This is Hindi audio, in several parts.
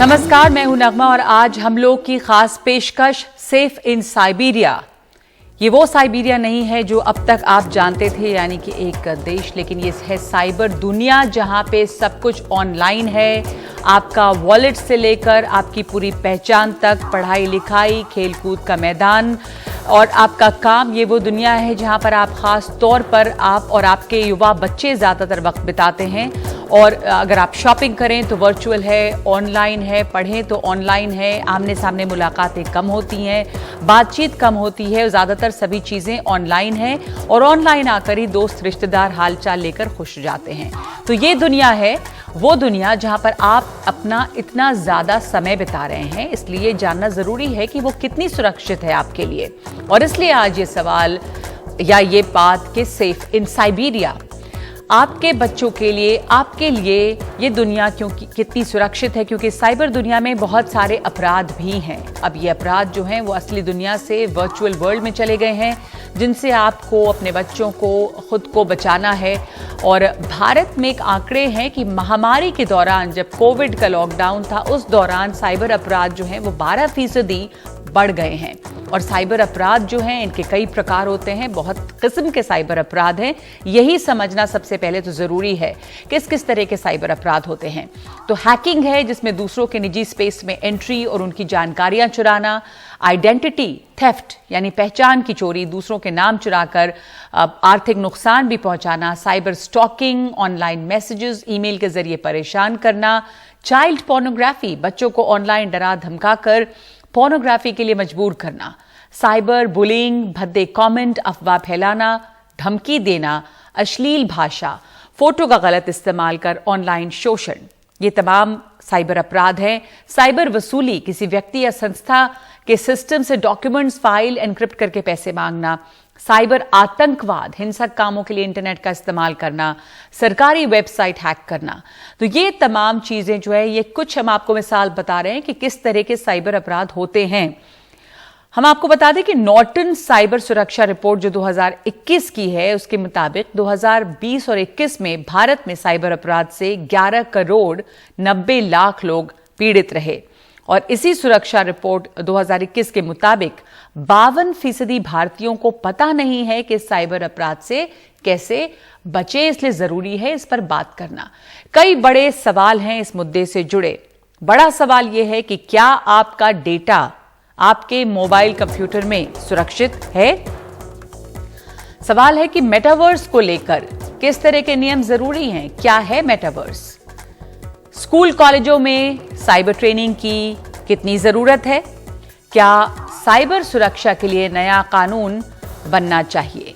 नमस्कार, मैं हूं नगमा और आज हम लोग की खास पेशकश सेफ इन साइबेरिया। ये वो साइबेरिया नहीं है जो अब तक आप जानते थे, यानी कि एक देश, लेकिन ये है साइबर दुनिया जहां पे सब कुछ ऑनलाइन है। आपका वॉलेट से लेकर आपकी पूरी पहचान तक, पढ़ाई लिखाई, खेलकूद का मैदान और आपका काम, ये वो दुनिया है जहां पर आप खास तौर पर आप और आपके युवा बच्चे ज़्यादातर वक्त बिताते हैं। और अगर आप शॉपिंग करें तो वर्चुअल है, ऑनलाइन है, पढ़ें तो ऑनलाइन है, आमने सामने मुलाकातें कम होती हैं, बातचीत कम होती है, ज़्यादातर सभी चीज़ें ऑनलाइन हैं और ऑनलाइन आकर ही दोस्त रिश्तेदार हालचाल लेकर खुश जाते हैं। तो ये दुनिया है वो दुनिया जहां पर आप अपना इतना ज़्यादा समय बिता रहे हैं, इसलिए जानना ज़रूरी है कि वो कितनी सुरक्षित है आपके लिए। और इसलिए आज ये सवाल या ये बात कि सेफ इन साइबेरिया आपके बच्चों के लिए, आपके लिए ये दुनिया क्योंकि कितनी सुरक्षित है, क्योंकि साइबर दुनिया में बहुत सारे अपराध भी हैं। अब ये अपराध जो हैं वो असली दुनिया से वर्चुअल वर्ल्ड में चले गए हैं, जिनसे आपको, अपने बच्चों को, खुद को बचाना है। और भारत में एक आंकड़े हैं कि महामारी के दौरान, जब कोविड का लॉकडाउन था, उस दौरान साइबर अपराध जो हैं वो 12% बढ़ गए हैं। और साइबर अपराध जो हैं इनके कई प्रकार होते हैं, बहुत किस्म के साइबर अपराध हैं। यही समझना सबसे पहले तो ज़रूरी है किस किस तरह के साइबर अपराध होते हैं। तो हैकिंग है, जिसमें दूसरों के निजी स्पेस में एंट्री और उनकी जानकारियां चुराना। आइडेंटिटी थेफ्ट यानी पहचान की चोरी, दूसरों के नाम चुराकर आर्थिक नुकसान भी पहुंचाना। Cyber stalking, online messages, email के जरिए परेशान करना। चाइल्ड पोर्नोग्राफी, बच्चों को ऑनलाइन डरा धमकाकर पोर्नोग्राफी के लिए मजबूर करना। साइबर बुलिंग, भद्दे कमेंट, अफवाह फैलाना, धमकी देना, अश्लील भाषा, फोटो का गलत इस्तेमाल कर ऑनलाइन शोषण, ये तमाम साइबर अपराध हैं। साइबर वसूली, किसी व्यक्ति या संस्था के सिस्टम से डॉक्यूमेंट्स, फाइल एनक्रिप्ट करके पैसे मांगना। साइबर आतंकवाद, हिंसक कामों के लिए इंटरनेट का इस्तेमाल करना। सरकारी वेबसाइट हैक करना। तो ये तमाम चीजें जो है, ये कुछ हम आपको मिसाल बता रहे हैं कि किस तरह के साइबर अपराध होते हैं। हम आपको बता दें कि नॉर्टन साइबर सुरक्षा रिपोर्ट जो 2021 की है, उसके मुताबिक 2020 और 21 में भारत में साइबर अपराध से 11 करोड़ 90 लाख लोग पीड़ित रहे। और इसी सुरक्षा रिपोर्ट 2021 के मुताबिक 52% भारतीयों को पता नहीं है कि साइबर अपराध से कैसे बचे, इसलिए जरूरी है इस पर बात करना। कई बड़े सवाल हैं इस मुद्दे से जुड़े। बड़ा सवाल यह है कि क्या आपका डेटा आपके मोबाइल कंप्यूटर में सुरक्षित है? सवाल है कि मेटावर्स को लेकर किस तरह के नियम जरूरी हैं? क्या है मेटावर्स? स्कूल कॉलेजों में साइबर ट्रेनिंग की कितनी जरूरत है? क्या साइबर सुरक्षा के लिए नया कानून बनना चाहिए?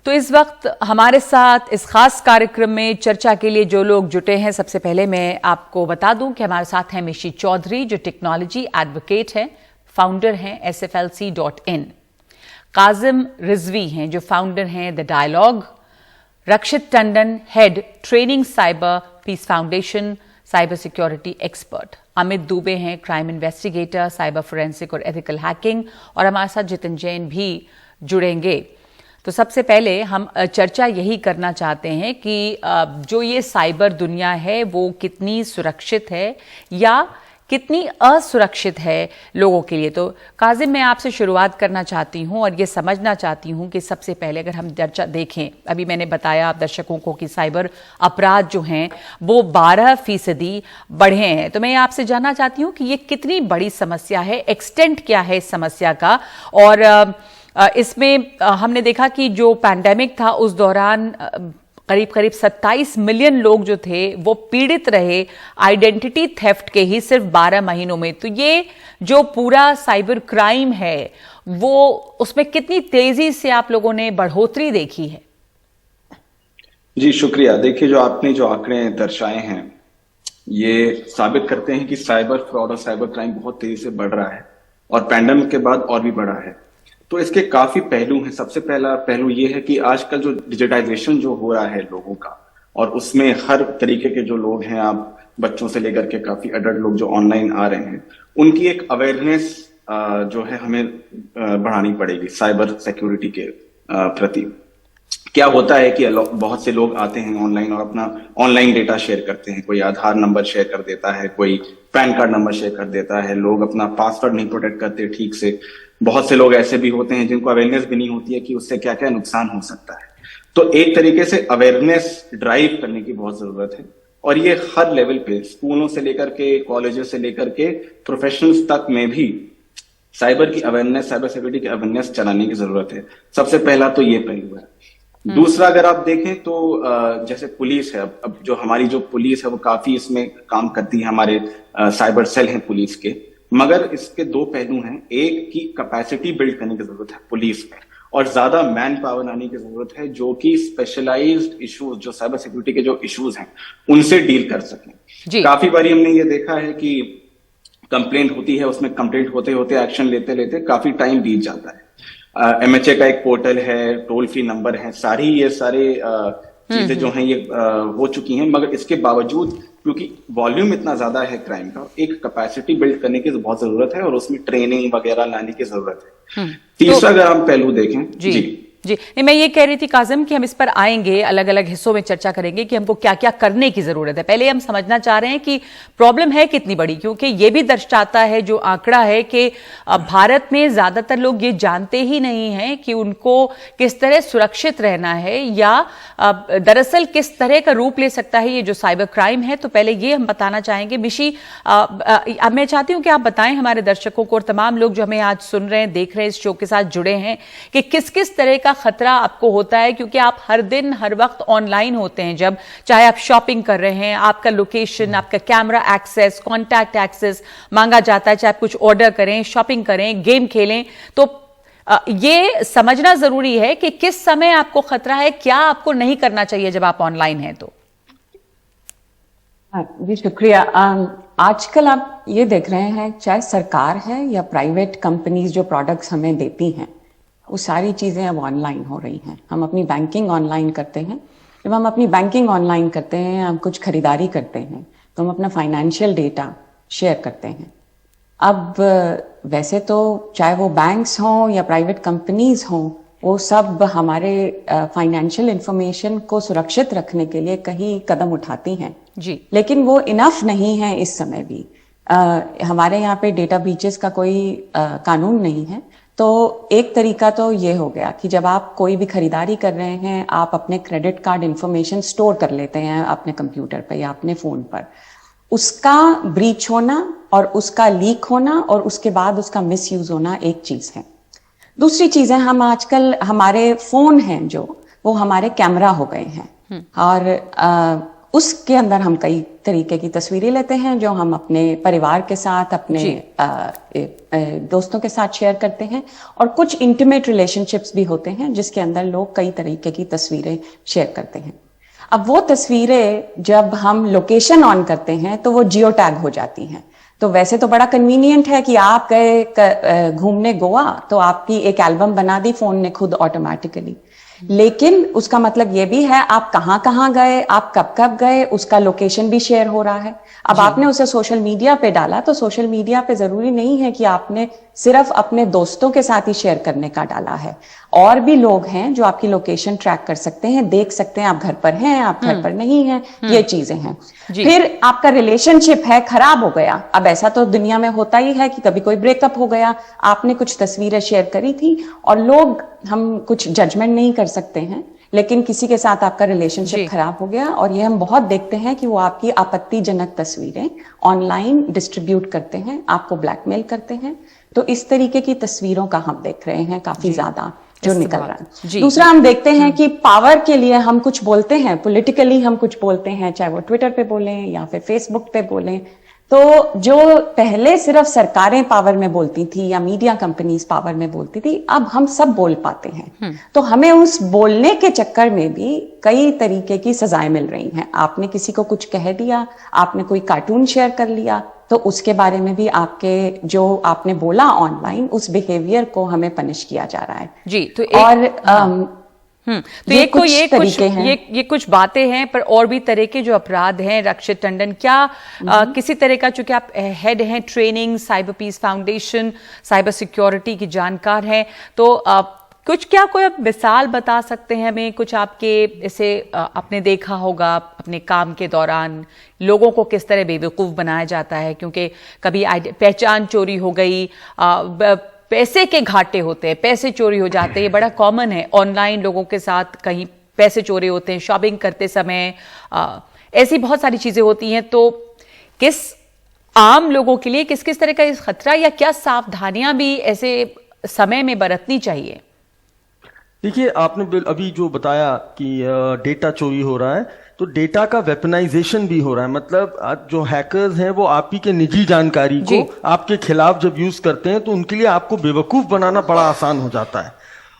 तो इस वक्त हमारे साथ इस खास कार्यक्रम में चर्चा के लिए जो लोग जुटे हैं, सबसे पहले मैं आपको बता दूं कि हमारे साथ हैं मिशी चौधरी, जो टेक्नोलॉजी एडवोकेट हैं, फाउंडर हैं SFLC.in। काजिम रिजवी हैं, जो फाउंडर हैं the Dialogue. Rakshit Tandon, head training Cyber Peace Foundation, cyber security expert. Amit Dubey हैं, क्राइम इन्वेस्टिगेटर, साइबर फोरेंसिक और एथिकल हैकिंग। और हमारे साथ जितिन जैन भी जुड़ेंगे। तो सबसे पहले हम चर्चा यही करना चाहते हैं कि जो ये साइबर दुनिया है वो कितनी सुरक्षित है या कितनी असुरक्षित है लोगों के लिए। तो काजिम, मैं आपसे शुरुआत करना चाहती हूं और ये समझना चाहती हूं कि सबसे पहले अगर हम चर्चा देखें, अभी मैंने बताया आप दर्शकों को कि साइबर अपराध जो हैं वो 12% बढ़े हैं। तो मैं आपसे जानना चाहती हूं कि ये कितनी बड़ी समस्या है, एक्सटेंट क्या है इस समस्या का। और इसमें हमने देखा कि जो पैंडेमिक था उस दौरान करीब करीब 27 मिलियन लोग जो थे वो पीड़ित रहे आइडेंटिटी थेफ्ट के ही सिर्फ 12 महीनों में। तो ये जो पूरा साइबर क्राइम है वो, उसमें कितनी तेजी से आप लोगों ने बढ़ोतरी देखी है? जी शुक्रिया। देखिए, जो आपने जो आंकड़े दर्शाए हैं ये साबित करते हैं कि साइबर फ्रॉड और साइबर क्राइम बहुत तेजी से बढ़ रहा है और पैंडेमिक के बाद और भी बढ़ा है। तो इसके काफी पहलू हैं। सबसे पहला पहलू ये है कि आजकल जो डिजिटाइजेशन जो हो रहा है लोगों का, और उसमें हर तरीके के जो लोग हैं, आप बच्चों से लेकर के काफी अडल्ट लोग जो ऑनलाइन आ रहे हैं, उनकी एक अवेयरनेस जो है हमें बढ़ानी पड़ेगी साइबर सिक्योरिटी के प्रति। क्या होता है कि बहुत से लोग आते हैं ऑनलाइन और अपना ऑनलाइन डेटा शेयर करते हैं। कोई आधार नंबर शेयर कर देता है, कोई पैन कार्ड नंबर शेयर कर देता है, लोग अपना पासवर्ड नहीं प्रोटेक्ट करते ठीक से। बहुत से लोग ऐसे भी होते हैं जिनको अवेयरनेस भी नहीं होती है कि उससे क्या क्या नुकसान हो सकता है। तो एक तरीके से अवेयरनेस ड्राइव करने की बहुत जरूरत है, और ये हर लेवल पे, स्कूलों से लेकर के, कॉलेजेस से लेकर के, प्रोफेशनल्स तक में भी साइबर की अवेयरनेस, साइबर सिक्योरिटी की अवेयरनेस चलाने की जरूरत है। सबसे पहला तो ये पहलू है। दूसरा, अगर आप देखें तो जैसे पुलिस है, अब जो हमारी जो पुलिस है वो काफी इसमें काम करती है, हमारे साइबर सेल हैं पुलिस के, मगर इसके दो पहलू हैं। एक की कैपेसिटी बिल्ड करने की जरूरत है पुलिस में, और ज्यादा मैन पावर लाने की जरूरत है जो कि स्पेशलाइज्ड इश्यूज, जो साइबर सिक्योरिटी के जो इश्यूज हैं उनसे डील कर सकें। काफी बारी हमने ये देखा है कि कंप्लेंट होती है, उसमें कंप्लेंट होते होते, एक्शन लेते लेते काफी टाइम बीत जाता है। MHA का एक पोर्टल है, टोल फ्री नंबर है, ये सारे चीजें जो हैं ये हो चुकी हैं, मगर इसके बावजूद क्योंकि वॉल्यूम इतना ज्यादा है क्राइम का, एक कैपेसिटी बिल्ड करने की बहुत जरूरत है और उसमें ट्रेनिंग वगैरह लाने की जरूरत है। तीसरा, अगर हम पहलू देखें जी नहीं, मैं ये कह रही थी काजिम कि हम इस पर आएंगे, अलग अलग हिस्सों में चर्चा करेंगे कि हमको क्या क्या करने की जरूरत है। पहले हम समझना चाह रहे हैं कि प्रॉब्लम है कितनी बड़ी, क्योंकि ये भी दर्शाता है जो आंकड़ा है कि भारत में ज्यादातर लोग ये जानते ही नहीं हैं कि उनको किस तरह सुरक्षित रहना है, या दरअसल किस तरह का रूप ले सकता है ये जो साइबर क्राइम है। तो पहले ये हम बताना चाहेंगे। मिशी, अब मैं चाहती हूं कि आप बताएं हमारे दर्शकों को और तमाम लोग जो हमें आज सुन रहे हैं, देख रहे हैं, इस शो के साथ जुड़े हैं, कि किस किस तरह का खतरा आपको होता है, क्योंकि आप हर दिन हर वक्त ऑनलाइन होते हैं। जब चाहे आप शॉपिंग कर रहे हैं, आपका लोकेशन, आपका कैमरा एक्सेस, कॉन्टैक्ट एक्सेस मांगा जाता है, चाहे आप कुछ ऑर्डर करें, शॉपिंग करें, गेम खेलें, तो ये समझना जरूरी है कि किस समय आपको खतरा है, क्या आपको नहीं करना चाहिए जब आप ऑनलाइन हैं। तो जी शुक्रिया। आजकल आप ये देख रहे हैं, चाहे सरकार है या प्राइवेट कंपनीज जो प्रोडक्ट्स हमें देती हैं, वो सारी चीज़ें अब ऑनलाइन हो रही हैं। हम अपनी बैंकिंग ऑनलाइन करते हैं। जब हम अपनी बैंकिंग ऑनलाइन करते हैं, हम कुछ खरीदारी करते हैं, तो हम अपना फाइनेंशियल डेटा शेयर करते हैं। अब वैसे तो चाहे वो बैंक्स हों या प्राइवेट कंपनीज हों, वो सब हमारे फाइनेंशियल इंफॉर्मेशन को सुरक्षित रखने के लिए कई कदम उठाती हैं जी, लेकिन वो इनफ नहीं है इस समय भी। हमारे यहाँ पे डेटा ब्रीचेस का कोई कानून नहीं है। तो एक तरीका तो ये हो गया कि जब आप कोई भी खरीदारी कर रहे हैं, आप अपने क्रेडिट कार्ड इंफॉर्मेशन स्टोर कर लेते हैं अपने कंप्यूटर पर या अपने फोन पर। उसका ब्रीच होना और उसका लीक होना और उसके बाद उसका मिसयूज होना एक चीज है। दूसरी चीज है, हम आजकल हमारे फोन हैं जो, वो हमारे कैमरा हो गए हैं, और उसके अंदर हम कई तरीके की तस्वीरें लेते हैं जो हम अपने परिवार के साथ, अपने दोस्तों के साथ शेयर करते हैं, और कुछ इंटीमेट रिलेशनशिप्स भी होते हैं जिसके अंदर लोग कई तरीके की तस्वीरें शेयर करते हैं। अब वो तस्वीरें जब हम लोकेशन ऑन करते हैं तो वो जियो टैग हो जाती हैं। तो वैसे तो बड़ा कन्वीनियंट है कि आप गए घूमने गोवा तो आपकी एक एल्बम बना दी फोन ने खुद ऑटोमेटिकली, लेकिन उसका मतलब ये भी है आप कहाँ कहाँ गए, आप कब कब गए, उसका लोकेशन भी शेयर हो रहा है। अब आपने उसे सोशल मीडिया पे डाला तो सोशल मीडिया पे जरूरी नहीं है कि आपने सिर्फ अपने दोस्तों के साथ ही शेयर करने का डाला है, और भी लोग हैं जो आपकी लोकेशन ट्रैक कर सकते हैं, देख सकते हैं आप घर पर हैं, आप घर पर नहीं हैं, ये चीजें हैं। फिर आपका रिलेशनशिप है, खराब हो गया। अब ऐसा तो दुनिया में होता ही है कि कभी कोई ब्रेकअप हो गया, आपने कुछ तस्वीरें शेयर करी थी, और लोग, हम कुछ जजमेंट नहीं कर सकते हैं, लेकिन किसी के साथ आपका रिलेशनशिप खराब हो गया, और ये हम बहुत देखते हैं कि वो आपकी आपत्तिजनक तस्वीरें ऑनलाइन डिस्ट्रीब्यूट करते हैं, आपको ब्लैकमेल करते हैं। तो इस तरीके की तस्वीरों का हम देख रहे हैं काफी ज्यादा जो निकल रहा है। दूसरा, हम देखते हैं कि पावर के लिए हम कुछ बोलते हैं, पॉलिटिकली हम कुछ बोलते हैं, चाहे वो ट्विटर पे बोलें या फिर फेसबुक पे बोलें, तो जो पहले सिर्फ सरकारें पावर में बोलती थी या मीडिया कंपनीज पावर में बोलती थी, अब हम सब बोल पाते हैं। तो हमें उस बोलने के चक्कर में भी कई तरीके की सजाएं मिल रही हैं। आपने किसी को कुछ कह दिया, आपने कोई कार्टून शेयर कर लिया, तो उसके बारे में भी आपके जो आपने बोला ऑनलाइन, उस बिहेवियर को हमें पनिश किया जा रहा है जी। तो तो ये कुछ बातें हैं, पर और भी तरह के जो अपराध हैं। रक्षित टंडन, क्या किसी तरह का, चूंकि आप हेड हैं training Cyber Peace Foundation, cyber security की जानकार हैं, तो क्या कोई आप मिसाल बता सकते हैं हमें, कुछ आपके इसे आपने देखा होगा अपने काम के दौरान लोगों को किस तरह बेवकूफ़ बनाया जाता है? क्योंकि कभी पहचान चोरी हो गई, पैसे के घाटे होते हैं, पैसे चोरी हो जाते हैं, ये बड़ा कॉमन है ऑनलाइन लोगों के साथ, कहीं पैसे चोरी होते हैं शॉपिंग करते समय, ऐसी बहुत सारी चीज़ें होती हैं। तो किस आम लोगों के लिए किस किस तरह का इस खतरा या क्या सावधानियां भी ऐसे समय में बरतनी चाहिए? देखिए, आपने अभी जो बताया कि डेटा चोरी हो रहा है, तो डेटा का वेपनाइजेशन भी हो रहा है। मतलब जो हैकर्स हैं वो आप ही के निजी जानकारी को आपके खिलाफ जब यूज करते हैं तो उनके लिए आपको बेवकूफ बनाना बड़ा आसान हो जाता है।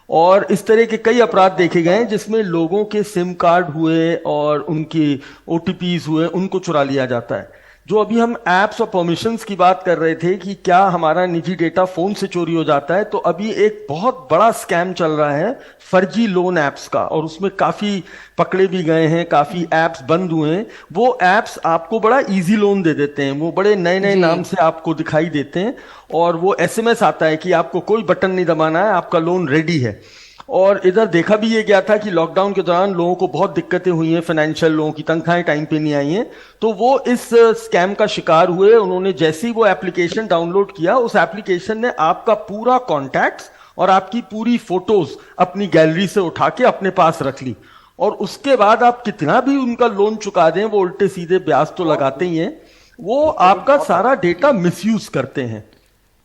और इस तरह के कई अपराध देखे गए हैं जिसमें लोगों के सिम कार्ड हुए और उनके OTPs हुए, उनको चुरा लिया जाता है। जो अभी हम एप्स और परमिशंस की बात कर रहे थे कि क्या हमारा निजी डेटा फोन से चोरी हो जाता है, तो अभी एक बहुत बड़ा स्कैम चल रहा है फर्जी लोन एप्स का, और उसमें काफी पकड़े भी गए हैं, काफी एप्स बंद हुए हैं। वो एप्स आपको बड़ा इजी लोन दे देते हैं, वो बड़े नए नए नाम से आपको दिखाई देते हैं, और वो SMS आता है कि आपको कोई बटन नहीं दबाना है, आपका लोन रेडी है। और इधर देखा भी ये गया था कि लॉकडाउन के दौरान लोगों को बहुत दिक्कतें हुई हैं, फाइनेंशियल, लोगों की तनख्वाहें टाइम पे नहीं आई हैं, तो वो इस स्कैम का शिकार हुए। उन्होंने जैसे ही वो एप्लीकेशन डाउनलोड किया, उस एप्लीकेशन ने आपका पूरा कॉन्टैक्ट्स और आपकी पूरी फोटोज अपनी गैलरी से उठा के अपने पास रख ली, और उसके बाद आप कितना भी उनका लोन चुका दें, वो उल्टे सीधे ब्याज तो लगाते ही हैं, वो आपका सारा डेटा मिसयूज करते हैं।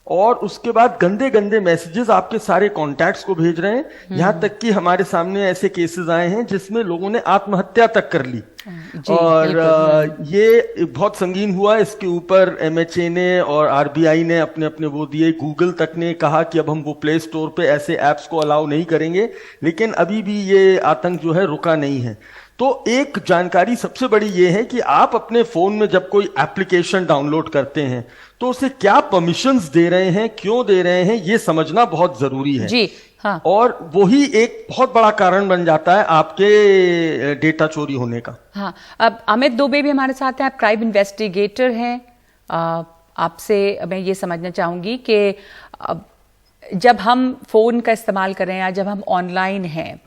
और उसके बाद गंदे गंदे मैसेजेस आपके सारे कॉन्टैक्ट्स को भेज रहे हैं। यहां तक कि हमारे सामने ऐसे केसेस आए हैं जिसमें लोगों ने आत्महत्या तक कर ली। और ये बहुत संगीन हुआ। इसके ऊपर MHA ने और RBI ने अपने अपने वो दिए। गूगल तक ने कहा कि अब हम वो प्ले स्टोर पे ऐसे ऐप्स को अलाउ नहीं करेंगे, लेकिन अभी भी ये आतंक जो है रुका नहीं है। तो एक जानकारी सबसे बड़ी ये है कि आप अपने फोन में जब कोई एप्लीकेशन डाउनलोड करते हैं तो उसे क्या परमिशंस दे रहे हैं, क्यों दे रहे हैं, ये समझना बहुत जरूरी है। जी हाँ। और वही एक बहुत बड़ा कारण बन जाता है आपके डेटा चोरी होने का। हाँ, अब अमित दुबे भी हमारे साथ हैं, आप क्राइम इन्वेस्टिगेटर हैं। आपसे मैं ये समझना चाहूंगी कि जब हम फोन का इस्तेमाल कर रहे हैं या जब हम ऑनलाइन हैं,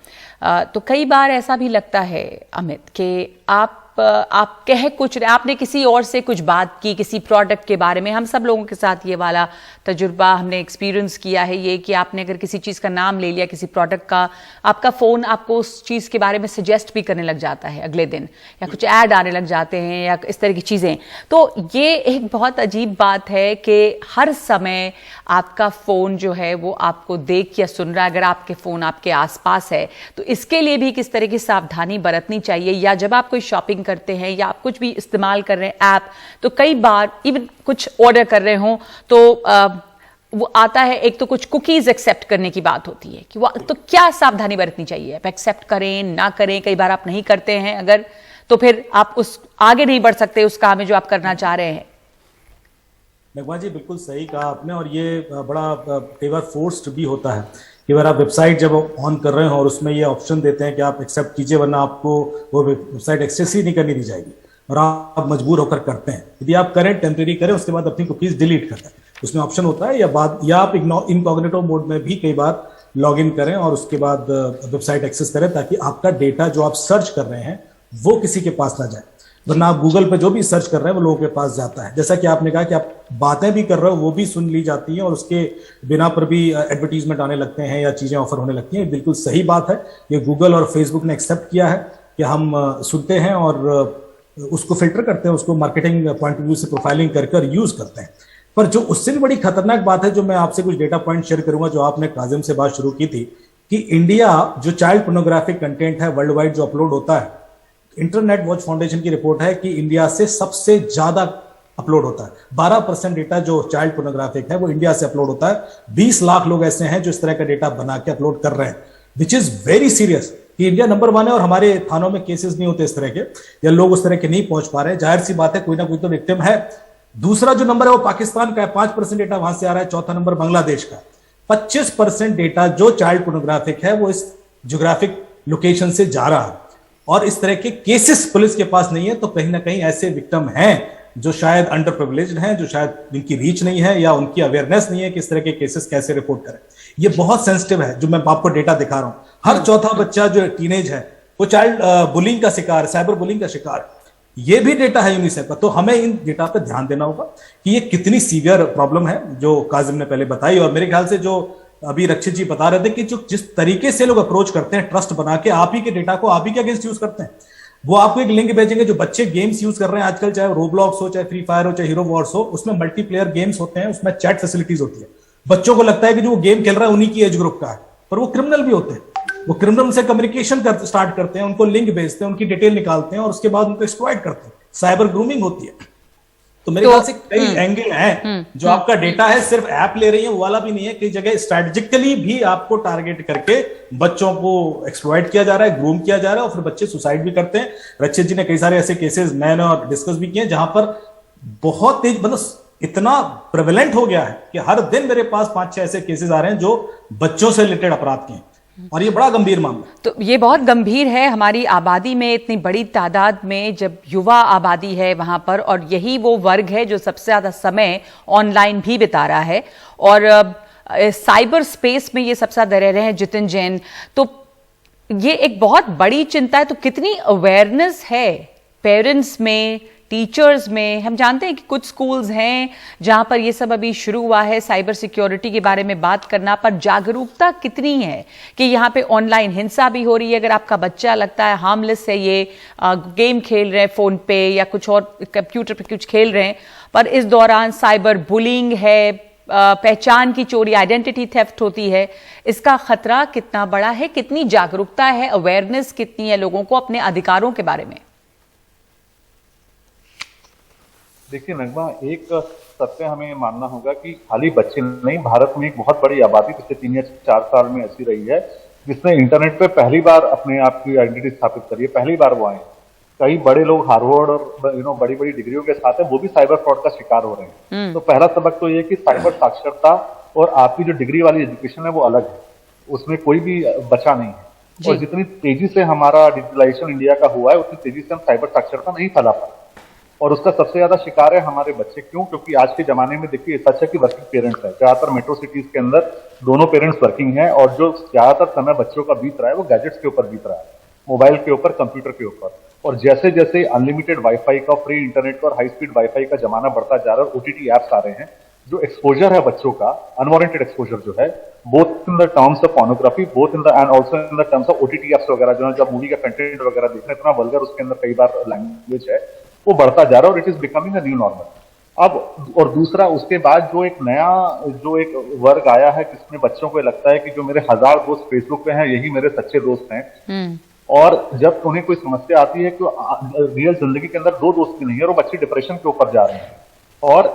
तो कई बार ऐसा भी लगता है अमित कि आप कह कुछ रहे, आपने किसी और से कुछ बात की किसी प्रोडक्ट के बारे में। हम सब लोगों के साथ ये वाला तजुर्बा हमने एक्सपीरियंस किया है, ये कि आपने अगर किसी चीज़ का नाम ले लिया किसी प्रोडक्ट का, आपका फ़ोन आपको उस चीज़ के बारे में सजेस्ट भी करने लग जाता है अगले दिन, या कुछ ऐड आने लग जाते हैं या इस तरह की चीज़ें। तो ये एक बहुत अजीब बात है कि हर समय आपका फ़ोन जो है वो आपको देख या सुन रहा है। अगर आपके फ़ोन आपके आसपास है तो इसके लिए भी किस तरह की सावधानी बरतनी चाहिए? या जब आप कोई शॉपिंग करते हैं या आप कुछ भी इस्तेमाल कर रहे हैं ऐप, तो कई बार इवन कुछ ऑर्डर कर रहे हों तो वो आता है, एक तो कुछ कुकीज एक्सेप्ट करने की बात होती है कि वो, तो क्या सावधानी बरतनी चाहिए? आप एक्सेप्ट करें ना करें, कई बार आप नहीं करते हैं अगर, तो फिर आप उस आगे नहीं बढ़ सकते उस काम में जो आप करना चाह रहे हैं। मेघवान जी, बिल्कुल सही कहा आपने, और ये बड़ा कई बार फोर्स्ड भी होता है। कई बार आप वेबसाइट जब ऑन कर रहे हो और उसमें ये ऑप्शन देते हैं कि आप एक्सेप्ट कीजिए, वरना आपको वो वेबसाइट एक्सेस ही नहीं करनी दी जाएगी, और आप मजबूर होकर करते हैं। यदि आप करें, टेम्परेरी करें, उसके बाद अपनी कुकीज डिलीट कर दें, उसमें ऑप्शन होता है, या आप इनकॉग्निटो मोड में भी कई बार लॉग इन करें और उसके बाद वेबसाइट एक्सेस करें, ताकि आपका डेटा जो आप सर्च कर रहे हैं वो किसी के पास ना जाए। वरना आप गूगल पे जो भी सर्च कर रहे हैं वो लोगों के पास जाता है। जैसा कि आपने कहा कि आप बातें भी कर रहे हो वो भी सुन ली जाती हैं, और उसके बिना पर भी एडवर्टीजमेंट आने लगते हैं या चीजें ऑफर होने लगती हैं। बिल्कुल सही बात है, ये गूगल और फेसबुक ने एक्सेप्ट किया है कि हम सुनते हैं और उसको फिल्टर करते हैं, उसको मार्केटिंग पॉइंट ऑफ व्यू से प्रोफाइलिंग करके यूज करते हैं। पर जो उससे भी बड़ी खतरनाक बात है, जो मैं आपसे कुछ डेटा पॉइंट शेयर करूंगा, जो आपने काजिम से बात शुरू की थी, कि इंडिया जो चाइल्ड पोर्नोग्राफिक कंटेंट है वर्ल्ड वाइड जो अपलोड होता है, इंटरनेट वॉच फाउंडेशन की रिपोर्ट है कि इंडिया से सबसे ज्यादा अपलोड होता है। 12% डेटा जो चाइल्ड पोर्नोग्राफिक है वो इंडिया से अपलोड होता है। 20 लाख लोग ऐसे हैं जो इस तरह का डेटा बना के अपलोड कर रहे हैं, विच इज वेरी सीरियस। कि इंडिया नंबर 1 है और हमारे थानों में केसेस नहीं होते इस तरह के, या लोग उस तरह के नहीं पहुंच पा रहे हैं। जाहिर सी बात है, कोई ना कोई तो विक्टिम है। दूसरा जो नंबर है वो पाकिस्तान का है, 5% डेटा वहां से आ रहा है। चौथा नंबर बांग्लादेश का, 25% डेटा जो चाइल्ड पोर्नोग्राफिक है वो इस ज्योग्राफिक लोकेशन से जा रहा है, और इस तरह के केसेस पुलिस के पास नहीं है। तो कहीं ना कहीं ऐसे विक्टिम हैं जो शायद अंडर प्रिविलेज्ड हैं, जो शायद इनकी रीच नहीं है या उनकी अवेयरनेस नहीं है कि इस तरह के केसेस कैसे रिपोर्ट करें। ये बहुत सेंसिटिव है। जो मैं आपको डेटा दिखा रहा हूं, हर चौथा बच्चा जो टीनेज है वो चाइल्ड बुलिंग का शिकार, साइबर बुलिंग का शिकार है। ये भी डेटा है यूनिसेफ का। तो हमें इन डेटा पर ध्यान देना होगा कि ये कितनी सीवियर प्रॉब्लम है जो काजिम ने पहले बताई। और मेरे ख्याल से जो अभी रक्षित जी बता रहे थे कि जो जिस तरीके से लोग अप्रोच करते हैं ट्रस्ट बना के, आप ही के डेटा को आप ही के अगेंस्ट यूज करते हैं। वो आपको एक लिंक भेजेंगे, जो बच्चे गेम्स यूज कर रहे हैं आजकल, चाहे रोब्लॉक्स हो, चाहे फ्री फायर हो, चाहे हीरो वॉर्स हो, उसमें मल्टीप्लेयर गेम्स होते हैं, उसमें चैट फैसिलिटीज होती है। बच्चों को लगता है कि जो वो गेम खेल रहा है उन्हीं की एज ग्रुप का है, पर वो क्रिमिनल भी होते हैं। वो क्रिमिनल से कम्युनिकेशन स्टार्ट करते हैं, उनको लिंक भेजते हैं, उनकी डिटेल निकालते हैं और उसके बाद उनको एक्सप्लॉइट करते हैं। साइबर ग्रूमिंग होती है। तो मेरे ख्याल से कई एंगल हैं। जो आपका डेटा है सिर्फ ऐप ले रही है वो वाला भी नहीं है, कई जगह स्ट्रेटेजिकली भी आपको टारगेट करके बच्चों को एक्सप्लॉइट किया जा रहा है, ग्रूम किया जा रहा है, और फिर बच्चे सुसाइड भी करते हैं। रक्षित जी ने कई सारे ऐसे केसेस मैंने और डिस्कस भी किए जहां पर बहुत तेज, मतलब इतना प्रेवलेंट हो गया है कि हर दिन मेरे पास 5-6 ऐसे केसेस आ रहे हैं जो बच्चों से रिलेटेड अपराध के हैं, और ये बड़ा गंभीर मामला है। तो ये बहुत गंभीर है। हमारी आबादी में इतनी बड़ी तादाद में जब युवा आबादी है वहां पर, और यही वो वर्ग है जो सबसे ज्यादा समय ऑनलाइन भी बिता रहा है, और साइबर स्पेस में ये सबसे ज्यादा रह रहे हैं। जितिन जैन, तो ये एक बहुत बड़ी चिंता है। तो कितनी अवेयरनेस है पेरेंट्स में, टीचर्स में? हम जानते हैं कि कुछ स्कूल्स हैं जहां पर ये सब अभी शुरू हुआ है, साइबर सिक्योरिटी के बारे में बात करना, पर जागरूकता कितनी है कि यहाँ पे ऑनलाइन हिंसा भी हो रही है? अगर आपका बच्चा लगता है हार्मलेस है, ये गेम खेल रहे हैं फोन पे या कुछ और कंप्यूटर पे कुछ खेल रहे हैं, पर इस दौरान साइबर बुलिंग है, पहचान की चोरी, आइडेंटिटी थेफ्ट होती है, इसका खतरा कितना बड़ा है? कितनी जागरूकता है, अवेयरनेस कितनी है लोगों को अपने अधिकारों के बारे में? देखिए नगमा, एक सत्य हमें मानना होगा कि खाली बच्चे नहीं, भारत में एक बहुत बड़ी आबादी पिछले 3 या 4 साल में ऐसी रही है जिसने इंटरनेट पे पहली बार अपने आप की आइडेंटिटी स्थापित करी है। पहली बार वो आए। कई बड़े लोग हार्वर्ड और बड़ी बड़ी डिग्रियों के साथ हैं, वो भी साइबर फ्रॉड का शिकार हो रहे हैं। तो पहला सबक तो ये कि साइबर साक्षरता और आपकी जो डिग्री वाली एजुकेशन है वो अलग है, उसमें कोई भी बचा नहीं है। और जितनी तेजी से हमारा डिजिटलाइजेशन इंडिया का हुआ है, उतनी तेजी से हम साइबर साक्षरता नहीं फैला पाए, और उसका सबसे ज्यादा शिकार है हमारे बच्चे। क्यों? क्योंकि आज के जमाने में देखिए सच है कि वर्किंग पेरेंट्स है, ज्यादातर मेट्रो सिटीज के अंदर दोनों पेरेंट्स वर्किंग है, और जो ज्यादातर समय बच्चों का बीत रहा है वो गैजेट्स के ऊपर बीत रहा है, मोबाइल के ऊपर, कंप्यूटर के ऊपर। और जैसे जैसे अनलिमिटेड वाईफाई का, फ्री इंटरनेट का और हाई स्पीड वाईफाई का जमाना बढ़ता जा रहा है, ओटीटी एप्स आ रहे हैं, जो एक्सपोजर है बच्चों का, अनवांटेड एक्सपोजर जो है, both in the terms of pornography, both in the end also in the terms of OTT apps वगैरह, जो जब मूवी का कंटेंट वगैरह देखना, इतना वल्गर उसके अंदर कई बार लैंग्वेज है, वो बढ़ता जा रहा है, और it is becoming a new normal. अब और दूसरा, उसके बाद जो एक नया जो एक वर्ग आया है जिसमें बच्चों को लगता है कि जो मेरे 1000 दोस्त फेसबुक पे हैं यही मेरे सच्चे दोस्त हैं, और जब उन्हें कोई समस्या आती है कि रियल जिंदगी के अंदर 2 दोस्त भी नहीं है, और वो बच्चे डिप्रेशन के ऊपर जा रहे हैं। और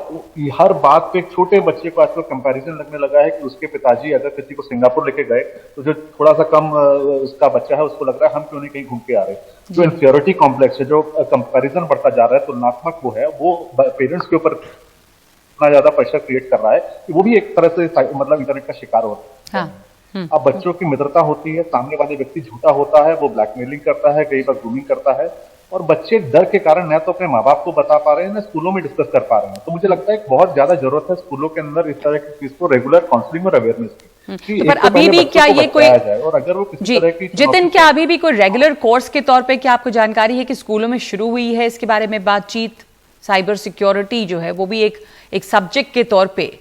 हर बात पे एक छोटे बच्चे को आजकल कंपैरिजन लगने लगा है कि उसके पिताजी अगर किसी को सिंगापुर लेके गए तो जो थोड़ा सा कम उसका बच्चा है उसको लग रहा है हम क्यों नहीं कहीं घूम के आ रहे। जो इन्फीरियरिटी कॉम्प्लेक्स है, जो कंपैरिजन बढ़ता जा रहा है, तुलनात्मक वो है, वो पेरेंट्स के ऊपर इतना ज्यादा प्रेशर क्रिएट कर रहा है कि वो भी एक तरह से मतलब इंटरनेट का शिकार होता है। अब बच्चों की मित्रता होती है, सामने वाले व्यक्ति झूठा होता है, वो ब्लैकमेलिंग करता है, कई बार ग्रूमिंग करता है, और बच्चे डर के कारण न तो अपने माँ बाप को बता पा रहे हैं, न स्कूलों में डिस्कस कर पा रहे हैं। तो मुझे लगता है कि बहुत ज्यादा जरूरत है स्कूलों के अंदर इस तरह की चीज को रेगुलर काउंसलिंग और अवेयरनेस की। तो पर अभी भी क्या ये कोई, और अगर वो किसी तरह की जितिन, क्या अभी भी कोई रेगुलर कोर्स के तौर पे क्या आपको जानकारी है कि स्कूलों में शुरू हुई है इसके बारे में बातचीत? साइबर सिक्योरिटी जो है वो भी एक सब्जेक्ट के तौर पे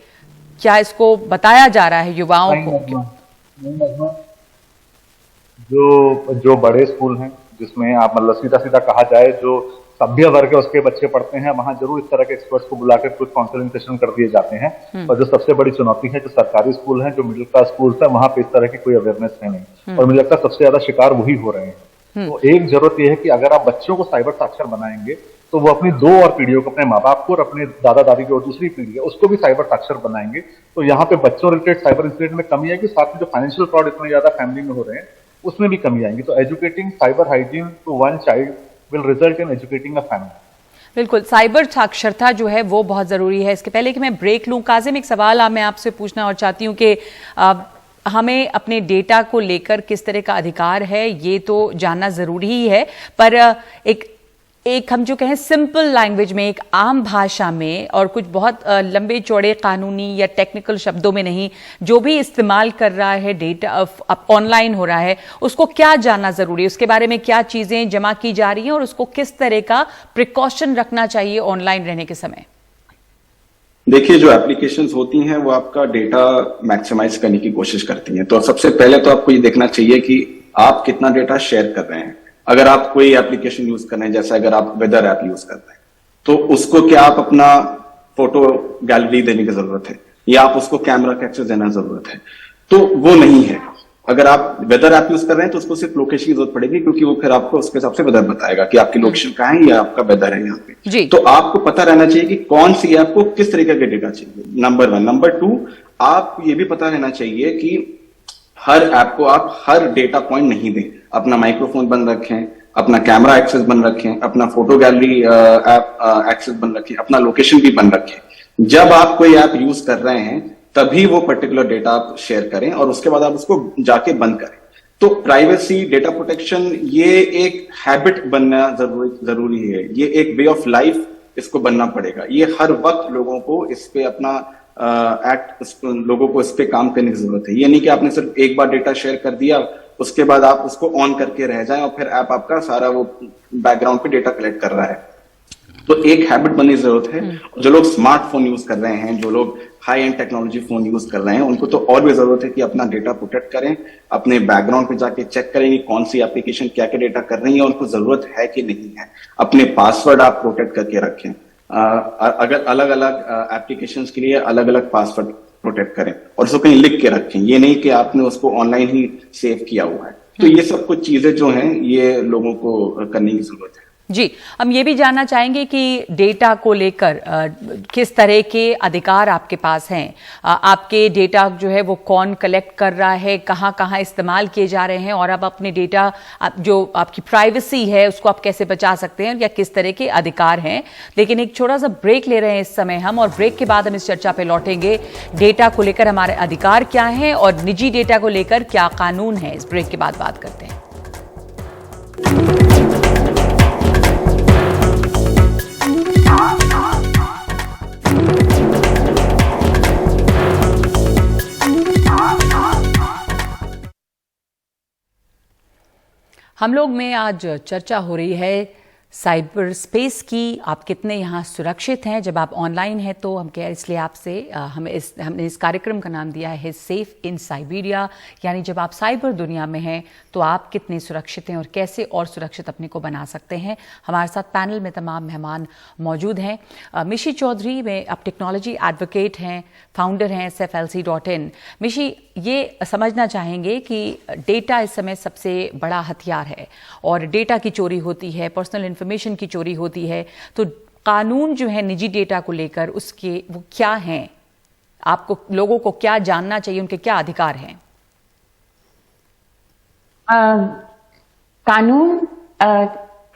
क्या इसको बताया जा रहा है युवाओं को? जो बड़े स्कूल हैं जिसमें आप मतलब सीधा सीधा कहा जाए जो सभ्य वर्ग है उसके बच्चे पढ़ते हैं, वहां जरूर इस तरह के एक्सपर्ट्स को बुलाकर कुछ काउंसलिंग सेशन कर दिए जाते हैं। और जो सबसे बड़ी चुनौती है, जो सरकारी स्कूल हैं, जो मिडिल क्लास स्कूल है, वहां पे इस तरह की कोई अवेयरनेस है नहीं, और मुझे लगता है सबसे ज्यादा शिकार वही हो रहे हैं। तो एक जरूरत यह है कि अगर आप बच्चों को साइबर साक्षर बनाएंगे तो वो अपनी 2 और पीढ़ियों को, अपने माँ बाप को और अपने दादा दादी की और दूसरी पीढ़ी है उसको भी साइबर साक्षर बनाएंगे। तो यहाँ पे बच्चों रिलेटेड साइबर इंसिडेंट में कमी आएगी, साथ में जो फाइनेंशियल फ्रॉड इतने ज्यादा फैमिली में हो रहे हैं उसमें भी कमी आएंगी। तो educating cyber hygiene to one child will result in educating a family. बिल्कुल, साइबर साक्षरता जो है वो बहुत जरूरी है। इसके पहले कि मैं ब्रेक लूं, काजिम, एक सवाल मैं आपसे पूछना और चाहती हूं कि हमें अपने डेटा को लेकर किस तरह का अधिकार है ये तो जानना जरूरी ही है, पर एक हम जो कहें सिंपल लैंग्वेज में, एक आम भाषा में, और कुछ बहुत लंबे चौड़े कानूनी या टेक्निकल शब्दों में नहीं, जो भी इस्तेमाल कर रहा है डेटा ऑनलाइन हो रहा है, उसको क्या जानना जरूरी है, उसके बारे में क्या चीजें जमा की जा रही हैं और उसको किस तरह का प्रिकॉशन रखना चाहिए ऑनलाइन रहने के समय? देखिए, जो एप्लीकेशंस होती हैं वो आपका डेटा मैक्सिमाइज करने की कोशिश करती हैं। तो सबसे पहले तो आपको ये देखना चाहिए कि आप कितना डेटा शेयर कर रहे हैं। अगर आप कोई एप्लीकेशन यूज कर रहे हैं, जैसे अगर आप वेदर ऐप यूज कर रहे हैं, तो उसको क्या आप अपना फोटो गैलरी देने की जरूरत है या आप उसको कैमरा का एक्सेस देना जरूरत है? तो वो नहीं है। अगर आप वेदर ऐप यूज कर रहे हैं तो उसको सिर्फ लोकेशन की जरूरत पड़ेगी, क्योंकि वो फिर आपको उसके हिसाब से वेदर बताएगा कि आपकी लोकेशन कहाँ है या आपका वेदर है यहाँ पे। तो आपको पता रहना चाहिए कि कौन सी ऐप को किस तरीके का डेटा चाहिए, नंबर 1। नंबर 2, आप ये भी पता रहना चाहिए कि हर ऐप को आप हर डेटा पॉइंट नहीं दें। अपना माइक्रोफोन बंद रखें, अपना कैमरा एक्सेस बंद रखें, अपना फोटो गैलरी ऐप एक्सेस बंद रखें, अपना लोकेशन भी बंद रखें। जब आप कोई ऐप यूज कर रहे हैं तभी वो पर्टिकुलर डेटा आप शेयर करें और उसके बाद आप उसको जाके बंद करें। तो प्राइवेसी, डेटा प्रोटेक्शन, ये एक हैबिट बनना जरूरी है। ये एक वे ऑफ लाइफ इसको बनना पड़ेगा। ये हर वक्त लोगों को इस पे अपना लोगों को इस पे काम करने की जरूरत है। ये नहीं कि आपने सिर्फ एक बार डेटा शेयर कर दिया, उसके बाद आप उसको ऑन करके रह जाएं और फिर ऐप आपका सारा वो बैकग्राउंड पे डेटा कलेक्ट कर रहा है। तो एक हैबिट बनने की जरूरत है। जो लोग स्मार्टफोन यूज कर रहे हैं, जो लोग high and technology phone use कर रहे हैं, उनको तो और भी जरूरत है कि अपना डेटा प्रोटेक्ट करें, अपने बैकग्राउंड पे जाके चेक करें कि कौन सी एप्लीकेशन क्या क्या डेटा कर रही है, उनको जरूरत है कि नहीं है। अपने पासवर्ड आप प्रोटेक्ट करके रखें। अगर अलग अलग एप्लीकेशंस के लिए अलग अलग पासवर्ड प्रोटेक्ट करें और उसको कहीं लिख के रखें। ये नहीं कि आपने उसको ऑनलाइन ही सेव किया हुआ है। तो ये सब कुछ चीजें जो हैं ये लोगों को करने की जरूरत है। जी, हम ये भी जानना चाहेंगे कि डेटा को लेकर किस तरह के अधिकार आपके पास हैं। आपके डेटा जो है वो कौन कलेक्ट कर रहा है, कहाँ कहाँ इस्तेमाल किए जा रहे हैं, और अब अपने डेटा जो आपकी प्राइवेसी है उसको आप कैसे बचा सकते हैं, या किस तरह के अधिकार हैं। लेकिन एक छोटा सा ब्रेक ले रहे हैं इस समय हम, और ब्रेक के बाद हम इस चर्चा पे लौटेंगे। डेटा को लेकर हमारे अधिकार क्या हैं और निजी डेटा को लेकर क्या कानून है, इस ब्रेक के बाद बात करते हैं। हम लोग में आज चर्चा हो रही है साइबर स्पेस की। आप कितने यहाँ सुरक्षित हैं जब आप ऑनलाइन हैं? तो हम इसलिए आपसे हमने इस कार्यक्रम का नाम दिया है सेफ इन साइबेरिया, यानी जब आप साइबर दुनिया में हैं तो आप कितने सुरक्षित हैं और कैसे और सुरक्षित अपने को बना सकते हैं। हमारे साथ पैनल में तमाम मेहमान मौजूद हैं। मिशी चौधरी में आप टेक्नोलॉजी एडवोकेट हैं, फाउंडर हैं sflc.in। मिशी, ये समझना चाहेंगे कि डेटा इस समय सबसे बड़ा हथियार है और डेटा की चोरी होती है, पर्सनल इंफॉर्मेशन की चोरी होती है, तो कानून जो है निजी डेटा को लेकर उसके वो क्या हैं? आपको लोगों को क्या जानना चाहिए, उनके क्या अधिकार हैं? कानून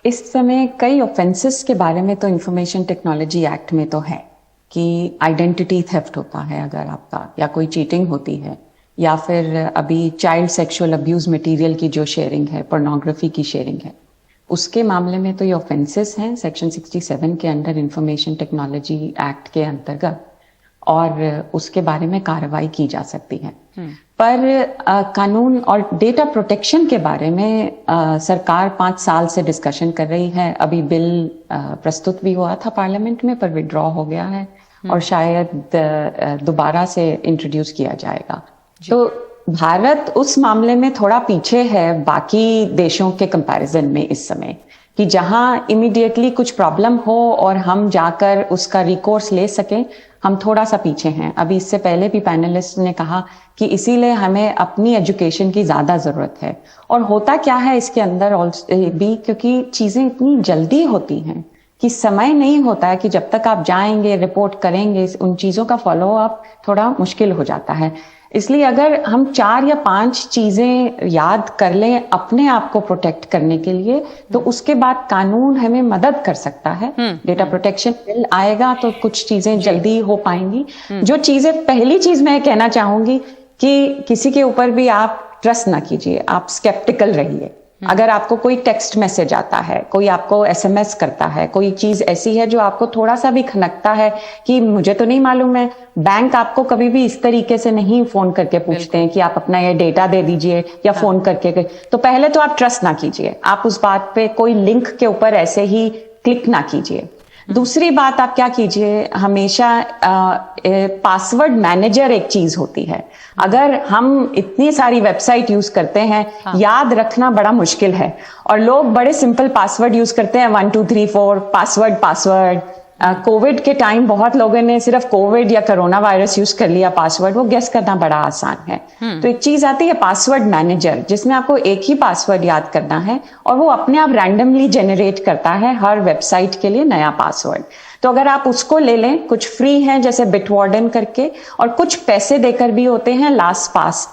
इस समय कई ऑफेंसेस के बारे में तो इंफॉर्मेशन टेक्नोलॉजी एक्ट में तो है कि आइडेंटिटी थेफ्ट होता है अगर आपका, या कोई चीटिंग होती है, या फिर अभी चाइल्ड सेक्सुअल अब्यूज मटेरियल की जो शेयरिंग है, पोर्नोग्राफी की शेयरिंग है, उसके मामले में तो ये ऑफेंसेस हैं सेक्शन 67 के अंडर इंफॉर्मेशन टेक्नोलॉजी एक्ट के अंतर्गत, और उसके बारे में कार्रवाई की जा सकती है। पर कानून और डेटा प्रोटेक्शन के बारे में सरकार 5 साल से डिस्कशन कर रही है। अभी बिल प्रस्तुत भी हुआ था पार्लियामेंट में, पर विड्रॉ हो गया है और शायद दोबारा से इंट्रोड्यूस किया जाएगा। तो भारत उस मामले में थोड़ा पीछे है बाकी देशों के कंपैरिजन में इस समय, कि जहां इमीडिएटली कुछ प्रॉब्लम हो और हम जाकर उसका रिकोर्स ले सकें, हम थोड़ा सा पीछे हैं। अभी इससे पहले भी पैनलिस्ट ने कहा कि इसीलिए हमें अपनी एजुकेशन की ज्यादा जरूरत है। और होता क्या है इसके अंदर भी, क्योंकि चीजें इतनी जल्दी होती हैं कि समय नहीं होता है कि जब तक आप जाएंगे रिपोर्ट करेंगे, उन चीजों का फॉलो अप थोड़ा मुश्किल हो जाता है। इसलिए अगर हम 4 या 5 चीजें याद कर लें अपने आप को प्रोटेक्ट करने के लिए, तो उसके बाद कानून हमें मदद कर सकता है। डेटा प्रोटेक्शन बिल आएगा तो कुछ चीजें जल्दी हो पाएंगी। जो चीजें, पहली चीज मैं कहना चाहूंगी कि किसी के ऊपर भी आप ट्रस्ट ना कीजिए, आप स्केप्टिकल रहिए। अगर आपको कोई टेक्स्ट मैसेज आता है, कोई आपको एसएमएस करता है, कोई चीज ऐसी है जो आपको थोड़ा सा भी खनकता है कि मुझे तो नहीं मालूम है, बैंक आपको कभी भी इस तरीके से नहीं फोन करके पूछते हैं कि आप अपना ये डेटा दे दीजिए या फोन करके, तो पहले तो आप ट्रस्ट ना कीजिए, आप उस बात पे कोई लिंक के ऊपर ऐसे ही क्लिक ना कीजिए। दूसरी बात आप क्या कीजिए, हमेशा पासवर्ड मैनेजर एक चीज होती है। अगर हम इतनी सारी वेबसाइट यूज करते हैं, याद रखना बड़ा मुश्किल है और लोग बड़े सिंपल पासवर्ड यूज करते हैं, 1 2 3 4 पासवर्ड। कोविड के टाइम बहुत लोगों ने सिर्फ कोविड या कोरोना वायरस यूज कर लिया पासवर्ड, वो गेस करना बड़ा आसान है। तो एक चीज आती है पासवर्ड मैनेजर, जिसमें आपको एक ही पासवर्ड याद करना है और वो अपने आप रैंडमली जनरेट करता है हर वेबसाइट के लिए नया पासवर्ड। तो अगर आप उसको ले लें, कुछ फ्री हैं जैसे बिटवार्डन करके, और कुछ पैसे देकर भी होते हैं लास्ट पास।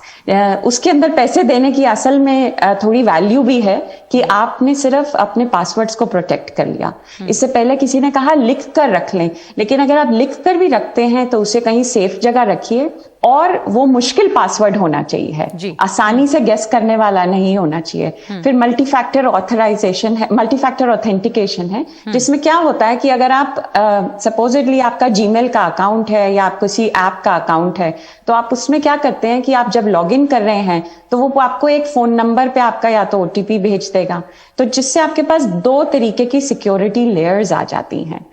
उसके अंदर पैसे देने की असल में थोड़ी वैल्यू भी है कि आपने सिर्फ अपने पासवर्ड्स को प्रोटेक्ट कर लिया। इससे पहले किसी ने कहा लिख कर रख लें, लेकिन अगर आप लिख कर भी रखते हैं तो उसे कहीं सेफ जगह रखिए और वो मुश्किल पासवर्ड होना चाहिए, आसानी से गेस करने वाला नहीं होना चाहिए। फिर मल्टी फैक्टर ऑथराइजेशन है, मल्टी फैक्टर ऑथेंटिकेशन है, जिसमें क्या होता है कि अगर आप सपोजिटली आपका जीमेल का अकाउंट है या आप किसी ऐप का अकाउंट है, तो आप उसमें क्या करते हैं कि आप जब लॉगिन कर रहे हैं तो वो आपको एक फोन नंबर पे आपका या तो ओटीपी भेज देगा, तो जिससे आपके पास 2 तरीके की सिक्योरिटी लेयर्स आ जाती हैं।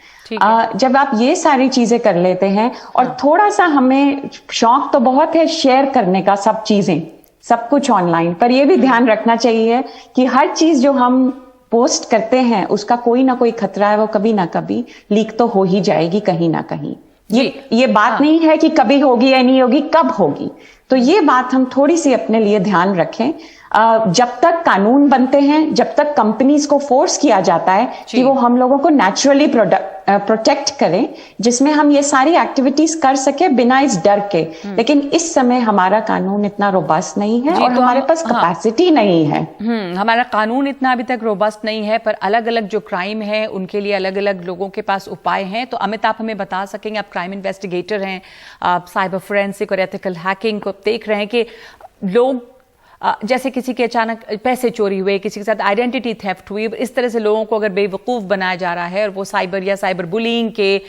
जब आप ये सारी चीजें कर लेते हैं, और थोड़ा सा हमें शौक तो बहुत है शेयर करने का, सब चीजें, सब कुछ ऑनलाइन, पर ये भी ध्यान रखना चाहिए कि हर चीज जो हम पोस्ट करते हैं उसका कोई ना कोई खतरा है, वो कभी ना कभी लीक तो हो ही जाएगी कहीं ना कहीं। ये बात नहीं है कि कभी होगी या नहीं होगी, कब होगी। तो ये बात हम थोड़ी सी अपने लिए ध्यान रखें। जब तक कानून बनते हैं, जब तक कंपनीज को फोर्स किया जाता है कि वो हम लोगों को नेचुरली प्रोटेक्ट करें, जिसमें हम ये सारी एक्टिविटीज कर सके बिना इस डर के, लेकिन इस समय हमारा कानून इतना रोबस्ट नहीं है और हमारे पास कैपेसिटी नहीं है। हमारा कानून इतना अभी तक रोबस्ट नहीं है, पर अलग अलग जो क्राइम है उनके लिए अलग अलग लोगों के पास उपाय हैं। तो अमित, आप हमें बता सकेंगे, आप क्राइम इन्वेस्टिगेटर हैं, आप साइबर फोरेंसिक और एथिकल हैकिंग को देख रहे हैं कि लोग जैसे किसी के अचानक पैसे चोरी हुए, किसी के साथ आइडेंटिटी थेफ्ट हुई, इस तरह से लोगों को अगर बेवकूफ़ बनाया जा रहा है और वो साइबर या साइबर बुलिंग के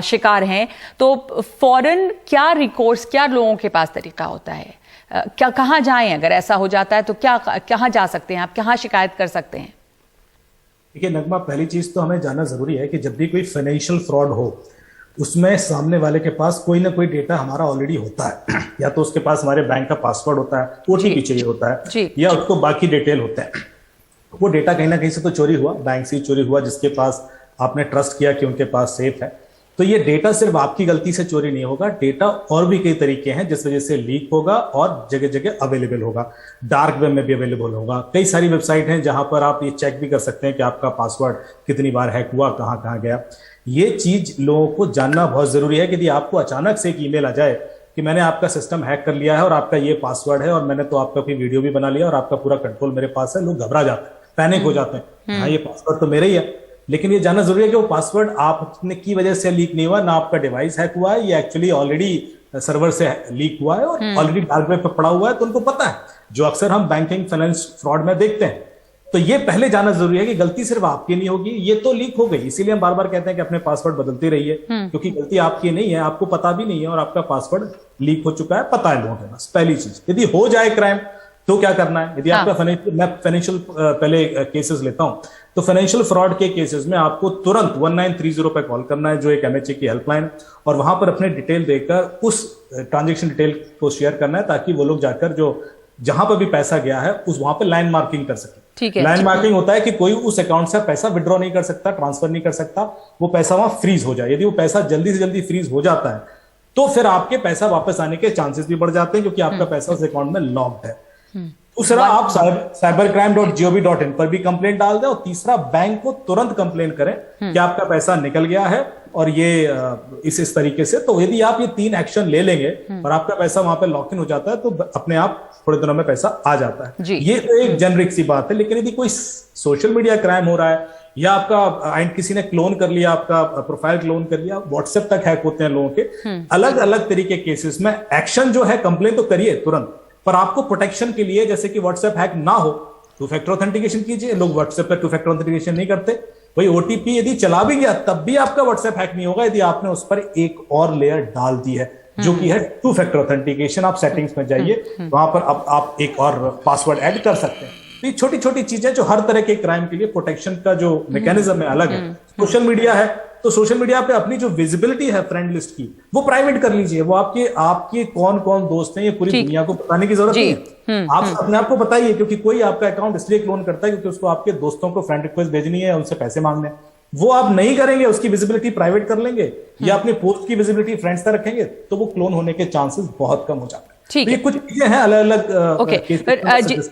शिकार हैं, तो फौरन क्या रिकोर्स, क्या लोगों के पास तरीका होता है, क्या कहाँ जाएं अगर ऐसा हो जाता है, तो क्या कहाँ जा सकते हैं आप, कहाँ शिकायत कर सकते हैं? देखिए नगमा, पहली चीज तो हमें जानना जरूरी है कि जब भी कोई फाइनेंशियल फ्रॉड हो, उसमें सामने वाले के पास कोई ना कोई डेटा हमारा ऑलरेडी होता है। या तो उसके पास हमारे बैंक का पासवर्ड होता है, ओटीपी चाहिए होता है, या उसको बाकी डिटेल होते हैं। वो डेटा कहीं ना कहीं से तो चोरी हुआ, बैंक से चोरी हुआ, जिसके पास आपने ट्रस्ट किया कि उनके पास सेफ है। तो ये डेटा सिर्फ आपकी गलती से चोरी नहीं होगा, डेटा और भी कई तरीके हैं जिस वजह से लीक होगा और जगह जगह अवेलेबल होगा, डार्क वेब में भी अवेलेबल होगा। कई सारी वेबसाइट हैं जहां पर आप ये चेक भी कर सकते हैं कि आपका पासवर्ड कितनी बार हैक हुआ, कहाँ कहाँ गया। ये चीज लोगों को जानना बहुत जरूरी है कि यदि आपको अचानक से एक ईमेल आ जाए कि मैंने आपका सिस्टम हैक कर लिया है और आपका ये पासवर्ड है और मैंने तो आपका कोई वीडियो भी बना लिया और आपका पूरा कंट्रोल मेरे पास है, लोग घबरा जाते हैं, पैनिक हो जाते हैं। हाँ, ये पासवर्ड तो मेरा ही है, लेकिन ये जानना जरूरी है कि वो पासवर्ड आपने की वजह से लीक नहीं हुआ, ना आपका डिवाइस हैक हुआ है, ये एक्चुअली ऑलरेडी सर्वर से लीक हुआ है और ऑलरेडी डार्क वेब पर पड़ा हुआ है, तो उनको पता है, जो अक्सर हम बैंकिंग फाइनेंस फ्रॉड में देखते हैं। तो ये पहले जानना जरूरी है कि गलती सिर्फ आपकी नहीं होगी, ये तो लीक हो गई, इसीलिए हम बार बार कहते हैं कि अपने पासवर्ड बदलते रहिए, क्योंकि गलती आपकी नहीं है, आपको पता भी नहीं है और आपका पासवर्ड लीक हो चुका है, पता है लोगों के पास। पहली चीज, यदि हो जाए क्राइम तो क्या करना है? यदि आपका फाइनेंशियल पहले केसेस लेता हूं, तो फाइनेंशियल फ्रॉड के केसेस में आपको तुरंत 1930 पे कॉल करना है, जो एक एमएचए की हेल्पलाइन है, और वहां पर अपने डिटेल देकर उस ट्रांजेक्शन डिटेल को शेयर करना है, ताकि वो लोग जाकर जो जहां पर भी पैसा गया है उस वहां पर लाइन मार्किंग कर सके। लाइन मार्किंग होता है कि कोई उस अकाउंट से पैसा विड्रॉ नहीं कर सकता, ट्रांसफर नहीं कर सकता, वो पैसा वहां फ्रीज हो जाए। यदि वो पैसा जल्दी से जल्दी फ्रीज हो जाता है तो फिर आपके पैसा वापस आने के चांसेस भी बढ़ जाते हैं, क्योंकि आपका पैसा उस अकाउंट में लॉक्ड है। दूसरा, आप cybercrime.gov.in पर भी कंप्लेंट डाल दें, और तीसरा, बैंक को तुरंत कंप्लेन करें कि आपका पैसा निकल गया है और ये इस तरीके से। तो यदि आप ये 3 एक्शन ले लेंगे और आपका पैसा वहां पे लॉक इन हो जाता है, तो अपने आप थोड़े दिनों में पैसा आ जाता है। ये तो एक जेनरिक सी बात है। लेकिन यदि कोई सोशल मीडिया क्राइम हो रहा है, या आपका किसी ने क्लोन कर लिया, आपका प्रोफाइल क्लोन कर लिया, व्हाट्सएप तक हैक होते हैं लोगों के, अलग अलग तरीके केसेस में एक्शन जो है, कंप्लेन तो करिए तुरंत, पर आपको प्रोटेक्शन के लिए, जैसे कि व्हाट्सएप हैक ना हो, टू फैक्टर ऑथेंटिकेशन कीजिए। लोग व्हाट्सएप पर टू फैक्टर ऑथेंटिकेशन नहीं करते। भाई ओटीपी यदि चला भी गया तब भी आपका व्हाट्सएप हैक नहीं होगा यदि आपने उस पर एक और लेयर डाल दी है, जो कि है टू फैक्टर ऑथेंटिकेशन। आप सेटिंग्स में जाइए, वहां पर अब आप एक और पासवर्ड ऐड कर सकते हैं। तो ये छोटी छोटी चीजें जो हर तरह के क्राइम के लिए प्रोटेक्शन का जो मैकेनिज्म है अलग है। सोशल मीडिया है तो सोशल मीडिया पे अपनी जो विजिबिलिटी है फ्रेंड लिस्ट की वो प्राइवेट कर लीजिए। वो आपके कौन कौन दोस्त हैं ये पूरी दुनिया को बताने की जरूरत नहीं है। आप अपने आप को बताइए, क्योंकि कोई आपका अकाउंट इसलिए क्लोन करता है क्योंकि उसको आपके दोस्तों को फ्रेंड रिक्वेस्ट भेजनी है, उनसे पैसे मांगने। वो आप नहीं करेंगे, उसकी विजिबिलिटी प्राइवेट कर लेंगे या अपने पोस्ट की विजिबिलिटी फ्रेंड्स तक रखेंगे तो वो क्लोन होने के चांसेस बहुत कम हो जाते हैं। ठीक तो ये कुछ चीजें हैं अलग अलग। ओके,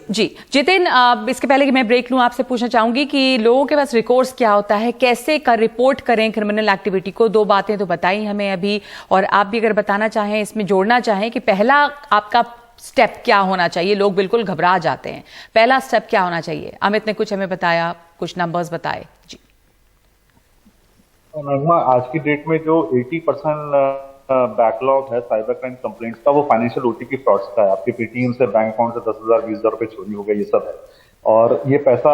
जी जितिन, इसके पहले कि मैं ब्रेक लूं आपसे पूछना चाहूंगी कि लोगों के पास रिकोर्स क्या होता है, कैसे कर रिपोर्ट करें क्रिमिनल एक्टिविटी को। दो बातें तो बताई हमें अभी, और आप भी अगर बताना चाहें, इसमें जोड़ना चाहें कि पहला आपका स्टेप क्या होना चाहिए। लोग बिल्कुल घबरा जाते हैं, पहला स्टेप क्या होना चाहिए? अमित ने कुछ हमें बताया, कुछ नंबर्स बताए। जी नगमा, आज की डेट में जो 80% बैकलॉग है साइबर क्राइम कंप्लेंट्स का, वो फाइनेंशियल ओटीपी फ्रॉड्स का है। आपके पेटीएम से बैंक अकाउंट से 10,000 20,000 रुपए चोरी हो गए, ये सब है। और ये पैसा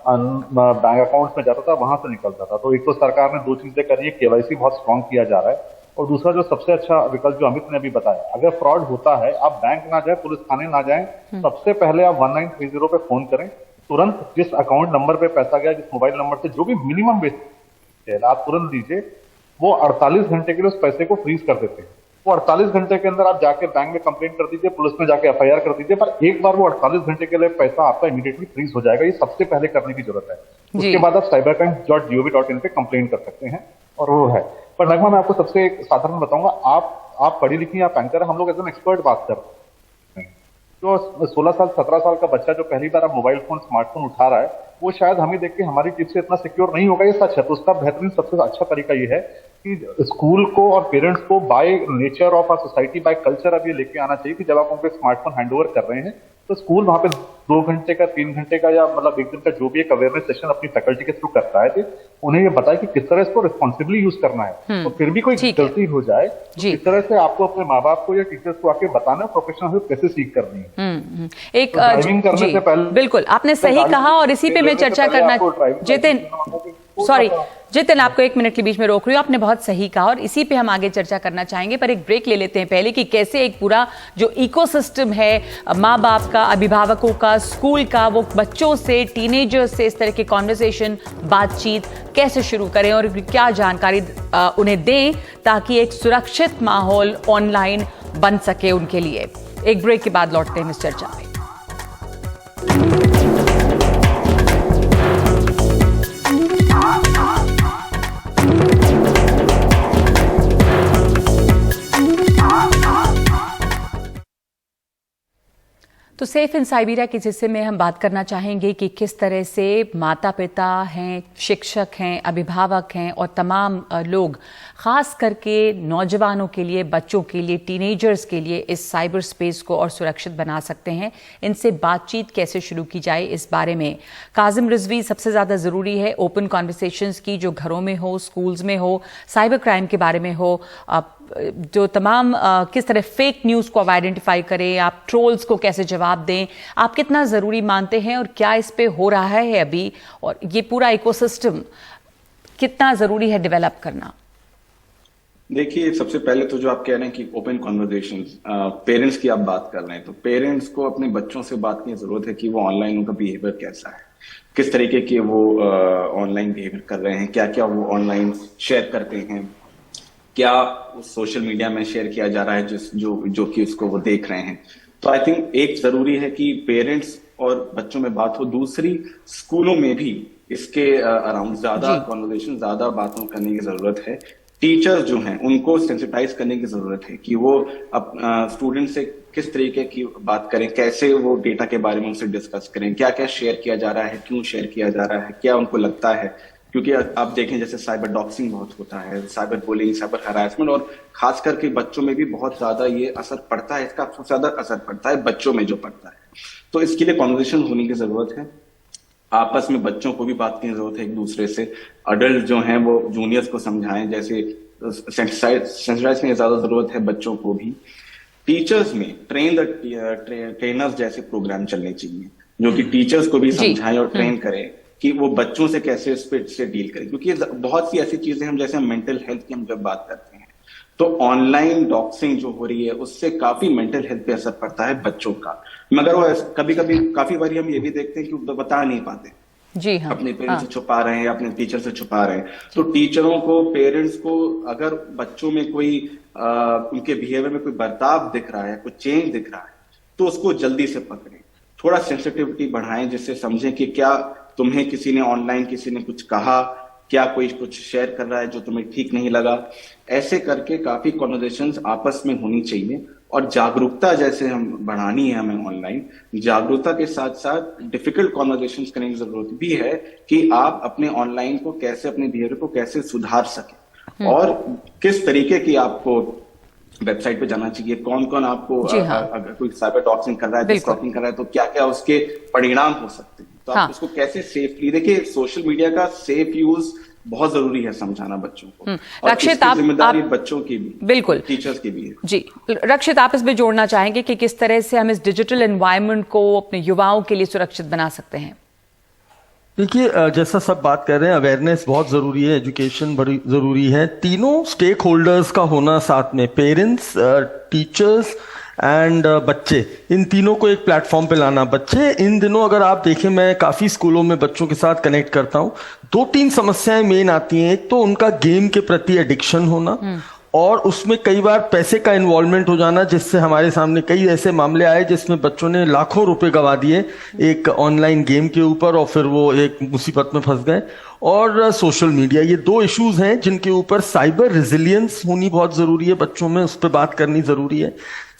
बैंक अकाउंट्स में जाता था, वहां से निकलता था। तो एक तो सरकार ने दो चीजें करी है, केवाईसी बहुत स्ट्रॉन्ग किया जा रहा है, और दूसरा जो सबसे अच्छा विकल्प जो अमित ने अभी बताया, अगर फ्रॉड होता है आप बैंक ना जाए, पुलिस थाने ना जाए, सबसे पहले आप 1930 पे फोन करें। तुरंत जिस अकाउंट नंबर पे पैसा गया, जिस मोबाइल नंबर से जो भी मिनिमम बेसिस आप तुरंत दीजिए। वो 48 घंटे के लिए उस पैसे को फ्रीज कर देते हैं। वो 48 घंटे के अंदर आप जाके बैंक में कंप्लेंट कर दीजिए, पुलिस में जाके एफआईआर कर दीजिए, पर एक बार वो 48 घंटे के लिए पैसा आपका इमीडिएटली फ्रीज हो जाएगा। ये सबसे पहले करने की जरूरत है। उसके बाद आप cybercrime.gov.in पे कंप्लेन कर सकते हैं, और वो है। पर नगमा, मैं आपको सबसे एक साधारण बताऊंगा। आप पढ़ी लिखी, आप एंकर है, हम लोग एज एन एक्सपर्ट बात कर रहे हैं। जो 16 साल 17 साल का बच्चा जो पहली बार अब मोबाइल फोन स्मार्टफोन उठा रहा है, वो शायद हमें देख के हमारी टिप से इतना सिक्योर नहीं होगा, ये सच है। तो उसका बेहतरीन सबसे अच्छा तरीका ये है कि स्कूल को और पेरेंट्स को by nature of our society, by culture अब ये लेके आना चाहिए कि जब आप उनको स्मार्टफोन हैंडओवर कर रहे हैं तो स्कूल वहां पे 2 घंटे का, 3 घंटे का, या मतलब एक दिन का जो भी एक अवेयरनेस सेशन अपनी फैकल्टी के थ्रू करता है, उन्हें ये बताए कि किस तरह इसको रिस्पॉन्सिबली यूज करना है। तो फिर भी कोई गलती हो जाए तो किस तरह से आपको अपने माँ बाप को या टीचर्स को आके बताना, प्रोफेशनल हेल्प कैसे सीख करनी है। एक तो ड्राइविंग करने से पहले बिल्कुल आपने सही कहा, और इसी पे मैं चर्चा करना, जितिन सॉरी जितिन, आपको 1 मिनट के बीच में रोक रही हूँ। आपने बहुत सही कहा और इसी पे हम आगे चर्चा करना चाहेंगे, पर एक ब्रेक ले लेते हैं पहले कि कैसे एक पूरा जो इकोसिस्टम है माँ बाप का, अभिभावकों का, स्कूल का, वो बच्चों से, टीनेजर्स से इस तरह के कॉन्वर्सेशन, बातचीत कैसे शुरू करें और क्या जानकारी उन्हें दें ताकि एक सुरक्षित माहौल ऑनलाइन बन सके उनके लिए। एक ब्रेक के बाद लौटते हैं इस चर्चा में। तो सेफ इन साइबेरिया के हिस्से में हम बात करना चाहेंगे कि किस तरह से माता पिता हैं, शिक्षक हैं, अभिभावक हैं और तमाम लोग खास करके नौजवानों के लिए, बच्चों के लिए, टीनेजर्स के लिए इस साइबर स्पेस को और सुरक्षित बना सकते हैं। इनसे बातचीत कैसे शुरू की जाए, इस बारे में काजिम रिजवी सबसे ज़्यादा ज़रूरी है। ओपन कॉन्वर्सेशंस की जो घरों में हो, स्कूल्स में हो, साइबर क्राइम के बारे में हो, जो तमाम किस तरह फेक न्यूज़ को आप आइडेंटिफाई करें, आप ट्रोल्स को कैसे जवाब दें, आप कितना ज़रूरी मानते हैं और क्या इस पे हो रहा है अभी, और ये पूरा इकोसिस्टम कितना ज़रूरी है डेवलप करना? देखिए, सबसे पहले तो जो आप कह रहे हैं कि ओपन कॉन्वर्सेशंस, पेरेंट्स की आप बात कर रहे हैं, तो पेरेंट्स को अपने बच्चों से बात करने की जरूरत है कि वो ऑनलाइन उनका बिहेवियर कैसा है, किस तरीके के वो ऑनलाइन बिहेवियर कर रहे हैं, क्या क्या वो ऑनलाइन शेयर करते हैं, क्या सोशल मीडिया में शेयर किया जा रहा है जो कि उसको वो देख रहे हैं। तो आई थिंक एक जरूरी है कि पेरेंट्स और बच्चों में बात हो। दूसरी, स्कूलों में भी इसके अराउंड ज्यादा कॉन्वर्सेशन, ज्यादा बातों करने की जरूरत है। टीचर्स जो हैं उनको सेंसिटाइज करने की जरूरत है कि वो स्टूडेंट से किस तरीके की बात करें, कैसे वो डेटा के बारे में उनसे डिस्कस करें, क्या क्या शेयर किया जा रहा है, क्यों शेयर किया जा रहा है, क्या उनको लगता है। क्योंकि आप देखें जैसे साइबर डॉक्सिंग बहुत होता है, साइबर बुलिंग, साइबर हरासमेंट, और खास करके बच्चों में भी बहुत ज्यादा ये असर पड़ता है। इसका सबसे ज्यादा असर पड़ता है बच्चों में जो पड़ता है। तो इसके लिए कॉन्वर्सेशन होने की जरूरत है। आपस में बच्चों को भी बात की जरूरत है एक दूसरे से। अडल्ट जो हैं वो जूनियर्स को समझाएं, जैसे सेंसिटाइज में ज्यादा जरूरत है बच्चों को भी। टीचर्स में ट्रेनर्स जैसे प्रोग्राम चलने चाहिए जो कि टीचर्स को भी समझाएं और ट्रेन करें कि वो बच्चों से कैसे से डील करें, क्योंकि बहुत सी ऐसी चीजें हम जैसे मेंटल हेल्थ की हम जब बात करते हैं तो ऑनलाइन डॉक्सिंग जो हो रही है उससे काफी मेंटल हेल्थ पे असर पड़ता है बच्चों का, मगर वो कभी कभी काफी बारी हम ये भी देखते हैं कि वो बता नहीं पाते, जी हाँ, अपने पेरेंट्स से छुपा रहे हैं या अपने टीचर से छुपा रहे हैं। तो टीचरों को, पेरेंट्स को अगर बच्चों में कोई उनके बिहेवियर में कोई बर्ताव दिख रहा है, कोई चेंज दिख रहा है, तो उसको जल्दी से पकड़ें, थोड़ा सेंसिटिविटी बढ़ाएं, जिससे समझें कि क्या तुम्हें किसी ने ऑनलाइन किसी ने कुछ कहा, क्या कोई कुछ शेयर कर रहा है जो तुम्हें ठीक नहीं लगा। ऐसे करके काफी कॉन्वर्सेशंस आपस में होनी चाहिए और जागरूकता जैसे हम बढ़ानी है हमें ऑनलाइन, जागरूकता के साथ साथ डिफिकल्ट कॉन्वर्सेशंस करने की जरूरत भी है कि आप अपने ऑनलाइन को कैसे, अपने बिहेवियर को कैसे सुधार सकें और किस तरीके की आपको वेबसाइट पे जाना चाहिए, कौन कौन आपको अगर कोई साइबर टॉक्सिंग कर रहा है, स्टॉकिंग कर रहा है, तो क्या क्या उसके परिणाम हो सकते हैं, तो आप उसको कैसे सेफली, देखिए सोशल मीडिया का सेफ यूज बहुत जरूरी है समझाना बच्चों को। रक्षित, आप जिम्मेदारी बच्चों की भी, बिल्कुल टीचर्स की भी है। जी रक्षित, आप इसमें जोड़ना चाहेंगे कि किस तरह से हम इस डिजिटल एनवायरनमेंट को अपने युवाओं के लिए सुरक्षित बना सकते हैं? देखिए, जैसा सब बात कर रहे हैं, अवेयरनेस बहुत ज़रूरी है, एजुकेशन बड़ी ज़रूरी है, तीनों स्टेक होल्डर्स का होना साथ में, पेरेंट्स, टीचर्स एंड बच्चे, इन तीनों को एक प्लेटफॉर्म पे लाना। बच्चे इन दिनों अगर आप देखें, मैं काफ़ी स्कूलों में बच्चों के साथ कनेक्ट करता हूँ, 2-3 समस्याएं मेन आती हैं। एक तो उनका गेम के प्रति एडिक्शन होना और उसमें कई बार पैसे का इन्वॉल्वमेंट हो जाना, जिससे हमारे सामने कई ऐसे मामले आए जिसमें बच्चों ने लाखों रुपए गवा दिए एक ऑनलाइन गेम के ऊपर और फिर वो एक मुसीबत में फंस गए। और सोशल मीडिया, ये 2 इश्यूज हैं जिनके ऊपर साइबर रेजिलियंस होनी बहुत जरूरी है बच्चों में, उस पर बात करनी जरूरी है।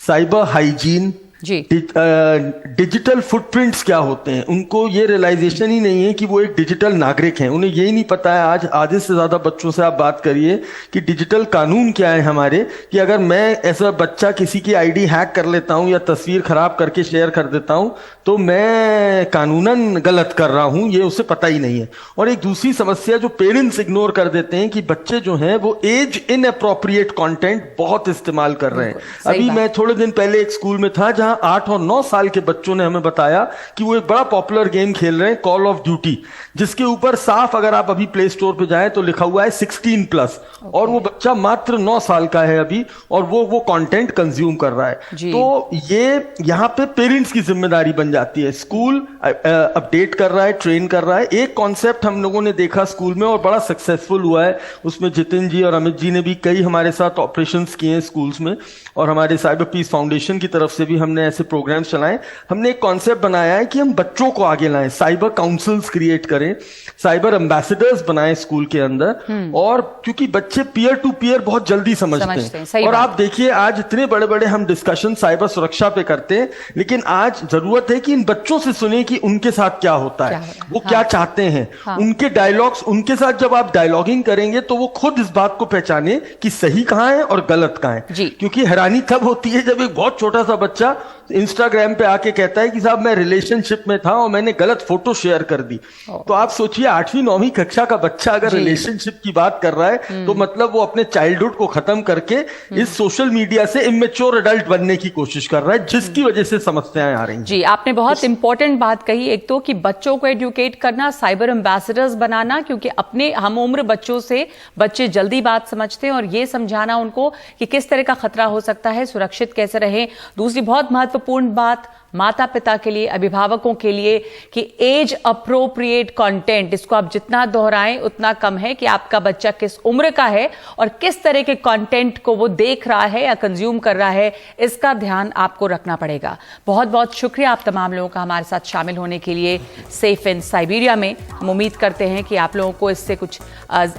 साइबर हाइजीन, डिजिटल फुटप्रिंट्स क्या होते हैं, उनको ये रियलाइजेशन ही नहीं है कि वो एक डिजिटल नागरिक हैं, उन्हें यही नहीं पता है। आज आधे से ज्यादा बच्चों से आप बात करिए कि डिजिटल कानून क्या है हमारे, कि अगर मैं ऐसा बच्चा किसी की आईडी हैक कर लेता हूं या तस्वीर खराब करके शेयर कर देता हूं तो मैं कानूनन गलत कर रहा हूं, ये उसे पता ही नहीं है। और एक दूसरी समस्या जो पेरेंट्स इग्नोर कर देते हैं कि बच्चे जो हैं वो एज इनअप्रोप्रिएट कंटेंट बहुत इस्तेमाल कर रहे हैं। अभी मैं थोड़े दिन पहले एक स्कूल में था जहां 8 और 9 साल के बच्चों ने हमें बताया कि वो एक बड़ा पॉपुलर गेम खेल रहे हैं, कॉल ऑफ ड्यूटी, जिसके ऊपर साफ अगर आप अभी प्ले स्टोर पे जाएं तो लिखा हुआ है 16+, और वो बच्चा मात्र 9 साल का है अभी और वो कंटेंट कंज्यूम कर रहा है। तो ये यहाँ पे पेरेंट्स की जिम्मेदारी बन जाती है। स्कूल अपडेट कर रहा है, ट्रेन कर रहा है। एक कॉन्सेप्ट हम लोगों ने देखा स्कूल में और बड़ा सक्सेसफुल हुआ है, उसमें जितिन जी और अमित जी ने भी कई हमारे साथ ऑपरेशंस किए हैं स्कूल्स में, और हमारे साइबर पीस फाउंडेशन की तरफ से भी हमने ऐसे प्रोग्राम्स चलाए। हमने एक कॉन्सेप्ट बनाया है कि हम बच्चों को आगे लाएं, साइबर काउंसिल्स क्रिएट करें, साइबर एम्बेसडर्स बनाएं स्कूल के अंदर। और क्योंकि बच्चे पीयर टू पीयर बहुत जल्दी समझते हैं। और आप देखिए आज इतने बड़े बड़े हम डिस्कशन साइबर सुरक्षा पे करते हैं, लेकिन आज जरूरत है कि इन बच्चों से सुने कि उनके साथ क्या होता है, वो क्या चाहते हैं, उनके डायलॉग्स, उनके साथ जब आप डायलॉगिंग करेंगे तो वो खुद इस बात को पहचाने कि सही कहां है और गलत कहां है। क्योंकि हैरानी तब होती है जब एक बहुत छोटा सा बच्चा इंस्टाग्राम पे आके कहता है कि साहब मैं रिलेशनशिप में था और मैंने गलत फोटो शेयर कर दी। तो आप सोचिए 8वीं 9वीं कक्षा का बच्चा अगर रिलेशनशिप की बात कर रहा है तो मतलब वो अपने चाइल्डहुड को खत्म करके इस सोशल मीडिया से इमेच्योर एडल्ट बनने की कोशिश कर रहा है, जिसकी वजह से समस्याएं आ रही हैं। जी, आपने बहुत इंपॉर्टेंट बात कही। एक तो कि बच्चों को एजुकेट करना, साइबर एम्बेसडर्स बनाना, क्योंकि अपने हम उम्र बच्चों से बच्चे जल्दी बात समझते हैं, और ये समझाना उनको कि किस तरह का खतरा हो सकता है, सुरक्षित कैसे रहें। दूसरी बहुत महत्वपूर्ण बात माता पिता के लिए, अभिभावकों के लिए, कि एज अप्रोप्रिएट कंटेंट, इसको आप जितना दोहराएं उतना कम है कि आपका बच्चा किस उम्र का है और किस तरह के कंटेंट को वो देख रहा है या कंज्यूम कर रहा है, इसका ध्यान आपको रखना पड़ेगा। बहुत बहुत शुक्रिया आप तमाम लोगों का हमारे साथ शामिल होने के लिए सेफ इन साइबेरिया में। हम उम्मीद करते हैं कि आप लोगों को इससे कुछ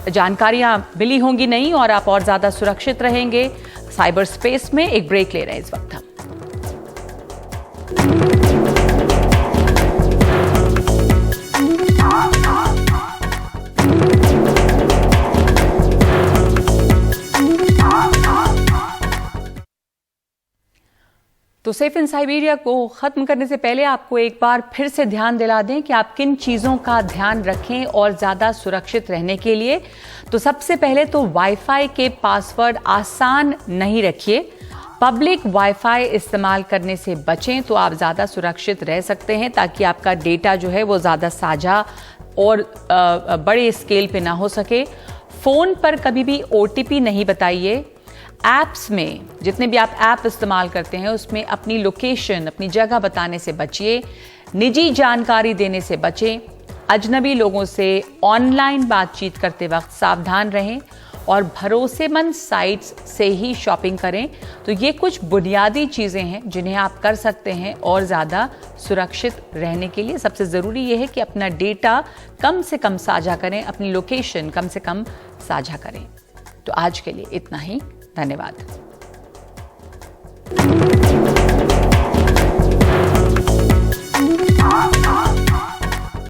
जानकारियां मिली होंगी नहीं, और आप और ज्यादा सुरक्षित रहेंगे साइबर स्पेस में। एक ब्रेक ले रहे हैं इस वक्त हम। तो सेफ इन साइबेरिया को खत्म करने से पहले आपको एक बार फिर से ध्यान दिला दें कि आप किन चीजों का ध्यान रखें और ज्यादा सुरक्षित रहने के लिए। तो सबसे पहले तो वाईफाई के पासवर्ड आसान नहीं रखिए, पब्लिक वाईफाई इस्तेमाल करने से बचें तो आप ज़्यादा सुरक्षित रह सकते हैं, ताकि आपका डेटा जो है वो ज़्यादा साझा और बड़े स्केल पे ना हो सके। फ़ोन पर कभी भी OTP नहीं बताइए। ऐप्स में जितने भी आप ऐप इस्तेमाल करते हैं उसमें अपनी लोकेशन, अपनी जगह बताने से बचिए। निजी जानकारी देने से बचें। अजनबी लोगों से ऑनलाइन बातचीत करते वक्त सावधान रहें और भरोसेमंद साइट्स से ही शॉपिंग करें। तो ये कुछ बुनियादी चीज़ें हैं जिन्हें आप कर सकते हैं और ज़्यादा सुरक्षित रहने के लिए। सबसे ज़रूरी ये है कि अपना डेटा कम से कम साझा करें, अपनी लोकेशन कम से कम साझा करें। तो आज के लिए इतना ही। धन्यवाद।